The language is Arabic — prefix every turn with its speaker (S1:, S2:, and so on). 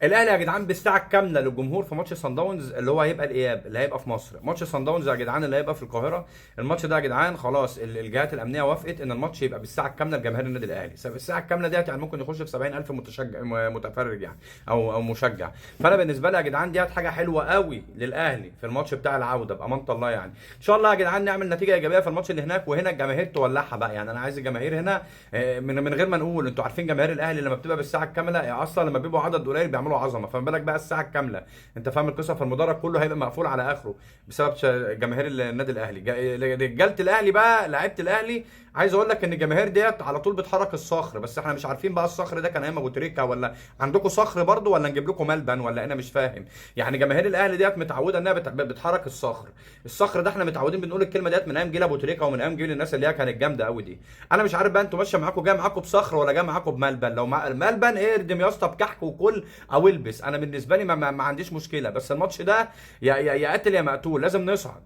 S1: الاهلي يا جدعان بالساعه الكامله للجمهور في ماتش سان داونز اللي هو هيبقى الاياب اللي هيبقى في مصر. ماتش سان داونز يا جدعان اللي هيبقى في القاهره، الماتش ده يا جدعان خلاص الجهات الامنيه وافقت ان الماتش يبقى بالساعه الكامله لجماهير النادي الاهلي. الساعه الكامله ديت يعني ممكن يخش في 70,000 متشجع متفرج يعني، او مشجع. فانا بالنسبه لي يا جدعان ديت حاجه حلوه قوي للاهلي في الماتش بتاع العوده بامانه الله يعني. ان شاء الله يا جدعان نعمل نتيجه ايجابيه في الماتش اللي هناك، وهنا الجماهير تولعها بقى. يعني انا عايز الجماهير هنا من غير ما نقول، انتوا عارفين جماهير الاهلي لما بتبقى بالساعه الكامله اصلا لما بيبقوا عدد قليل بيعملوا عظمه، فما بالك بقى الساعه الكامله. انت فاهم القصه؟ فالمدرج كله هيبقى مقفول على اخره بسبب جماهير النادي الاهلي. رجاله الاهلي بقى، لعيبه الاهلي، عايز اقول لك ان الجماهير ديت على طول بتحرك الصخر. بس احنا مش عارفين بقى الصخر ده كان ايام ابو تريكه، ولا عندكم صخر برضو، ولا نجيب لكم ملبن، ولا انا مش فاهم. يعني جماهير الاهلي ديت متعوده انها بتحرك الصخر. الصخر ده احنا متعودين بنقول الكلمه ديت من ايام جيل ابو تريكه ومن ايام جيل الناس اللي هي كانت جامده قوي دي. انا مش عارف بقى انتوا ماشيه معاكم، جاي معاكم بصخر ولا جاي معاكم بملبن؟ لو مع الملبن اردم يا اسطى بكحك وكل او البس، انا بالنسبه لي ما عنديش مشكله. بس الماتش ده يا قاتل يا مقتول، لازم نصعد.